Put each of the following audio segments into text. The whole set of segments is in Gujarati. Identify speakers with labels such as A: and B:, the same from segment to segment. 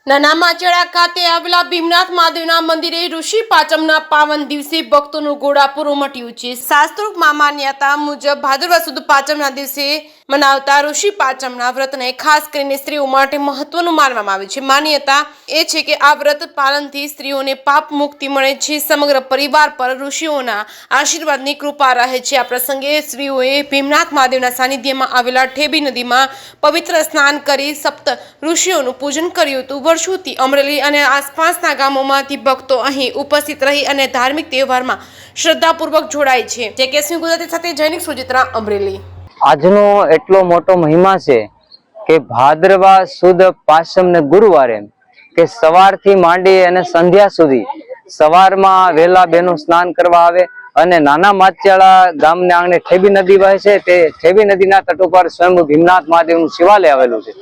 A: નાના માચેડા ખાતે આવેલા ભીમનાથ મહાદેવના મંદિરે ઋષિ પાંચમના પાવન દિવસે ભક્તોનું ઘોડાપૂર ઉમટ્યું છે। શાસ્ત્રોક્ત માન્યતા મુજબ ભાદરવા સુદ પાંચમના દિવસે મનાવતા ઋષિ પાંચમના વ્રતને ખાસ કરીને સ્ત્રીઓ માટે મહત્વનું માનવામાં આવે છે। માન્યતા એ છે કે આ વ્રત પાલનથી સ્ત્રીઓને પાપ મુક્તિ મળે છે, સમગ્ર પરિવાર પર ઋષિઓના આશીર્વાદની કૃપા રહે છે। આ પ્રસંગે સ્ત્રીઓએ ભીમનાથ મહાદેવના સાનિધ્યમાં આવેલા ઠેબી નદીમાં પવિત્ર સ્નાન કરી સપ્ત ઋષિઓનું પૂજન કર્યું હતું। વર્ષોથી અમરેલી અને આસપાસના ગામોમાંથી ભક્તો અહીં ઉપસ્થિત રહી અને ધાર્મિક તહેવારમાં શ્રદ્ધાપૂર્વક જોડાય છે। જે કેસમી ગુજરાતી સાથે જૈનિક સુજિત્રા અમરેલી।
B: આજનો એટલો મોટો મહિમા છે કે ભાદરવા સુદ પાંચમ ને ગુરુવારે કે સવારથી માંડી અને સંધ્યા સુધી સવારમાં વહેલા બહેનો સ્નાન કરવા આવે અને નાના માચેડા ગામને આંગણે ઠેબી નદી વહે છે। તે ઠેબી નદીના તટ ઉપર સ્વયં ભીમનાથ મહાદેવનું શિવાલય આવેલું છે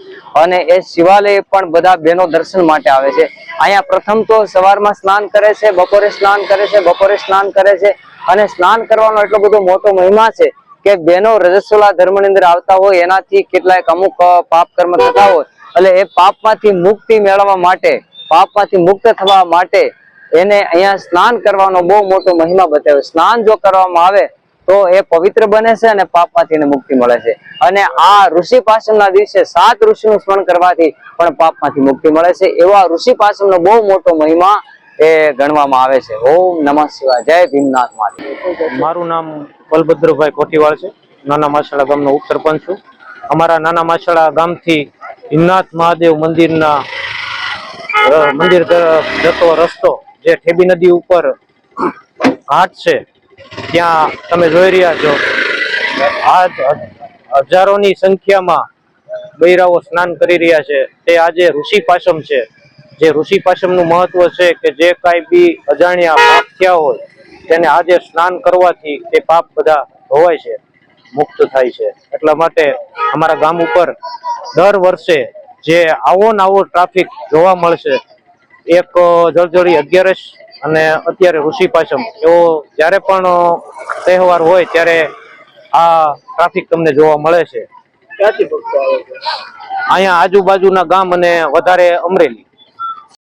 B: અને એ શિવાલય પણ બધા બહેનો દર્શન માટે આવે છે। અહીંયા પ્રથમ તો સવારમાં સ્નાન કરે છે, બપોરે સ્નાન કરે છે, બપોરે સ્નાન કરે છે અને સ્નાન કરવાનો એટલો બધો મોટો મહિમા છે કે બહેનો રજસ્વલા ધર્મની અંદર આવતા હોય એનાથી કેટલાક અમુક પાપ કર્મ થતા હોય એટલે એ પાપમાંથી મુક્તિ મેળવવા માટે, પાપમાંથી મુક્ત થવા માટે એને અહીંયા સ્નાન કરવાનો બહુ મોટો મહિમા બતાવ્યો। સ્નાન જો કરવામાં આવે તો એ પવિત્ર બને છે અને પાપમાંથી એને મુક્તિ મળે છે અને આ ઋષિ પાંચમના દિવસે 7 ઋષિનું સ્મરણ કરવાથી પણ પાપમાંથી મુક્તિ મળે છે। એવા ઋષિ પાંચમનો બહુ મોટો મહિમા એ ગણવામાં આવે છે। ઓમ નમઃ શિવાય। જય ભીમનાથ મહાદેવ।
C: મારું નામ બલભદ્રભાઈ કોઠીવાળ છે। નાના માછડા ગામનો ઉપસરપંચ છું। અમારા નાના માછડા ગામથી ભીમનાથ મહાદેવ મંદિર તરફ જતો રસ્તો જે ઠેબી નદી ઉપર ઘાટ છે ત્યાં તમે જોઈ રહ્યા છો આજ હજારોની સંખ્યામાં બૈરાઓ સ્નાન કરી રહ્યા છે। તે આજે ઋષિ પાંચમ છે। જે ઋષિ પાંચમનું મહત્વ છે કે જે કાંઈ બી અજાણ્યા પાપ થયા હોય તેને આજે સ્નાન કરવાથી તે પાપ બધા ધોવાય છે, મુક્ત થાય છે। એટલા માટે અમારા ગામ ઉપર દર વર્ષે જે આવો ને આવો ટ્રાફિક જોવા મળશે, એક જળજળી 11 અને અત્યારે ઋષિ પાંચમ, એવો જ્યારે પણ તહેવાર હોય ત્યારે આ ટ્રાફિક તમને જોવા મળે છે। ક્યાંથી ભક્તો આવે છે? અહીંયા આજુબાજુના ગામ અને વધારે અમરેલી।